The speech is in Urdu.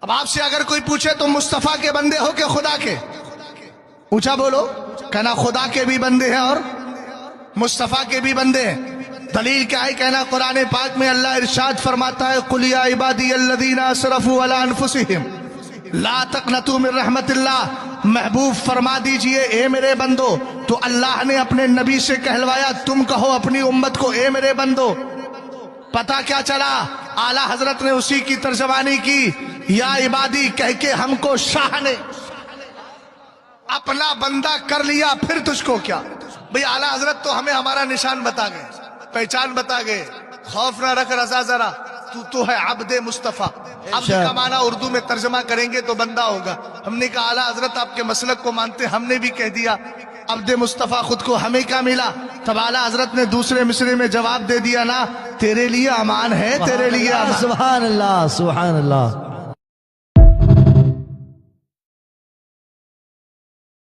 اب آپ سے اگر کوئی پوچھے تم مصطفیٰ کے بندے ہو کہ خدا کے؟ اونچا بولو، کہنا خدا کے بھی بندے ہیں اور مصطفیٰ کے بھی بندے ہیں۔ دلیل کیا ہے؟ کہنا قرآن پاک میں اللہ ارشاد فرماتا ہے قُلْ يَا عِبَادِيَ الَّذِينَ أَسْرَفُوا عَلَىٰ أَنفُسِهِمْ لَا تَقْنَطُوا مِن رَحْمَتِ اللَّهِ، محبوب فرما دیجئے اے میرے بندو۔ تو اللہ نے اپنے نبی سے کہلوایا تم کہو اپنی امت کو اے میرے بندو۔ پتہ کیا چلا؟ اعلیٰ حضرت نے اسی کی ترجمانی کی، یا عبادی کہہ کے ہم کو شاہ نے اپنا بندہ کر لیا، پھر تجھ کو کیا؟ بھئی اعلیٰ حضرت تو ہمیں ہمارا نشان بتا گئے، پہچان بتا گئے، خوف نہ رکھ رضا ذرا، تو ہے عبد مصطفیٰ۔ عبد کا معنی اردو میں ترجمہ کریں گے تو بندہ ہوگا۔ ہم نے کہا اعلیٰ حضرت آپ کے مسلک کو مانتے، ہم نے بھی کہہ دیا عبد مصطفیٰ خود کو، ہمیں کیا ملا؟ تب اعلیٰ حضرت نے دوسرے مصرے میں جواب دے دیا نا، تیرے لیے امان ہے، تیرے لیے امان۔ سبحان اللہ سبحان اللہ۔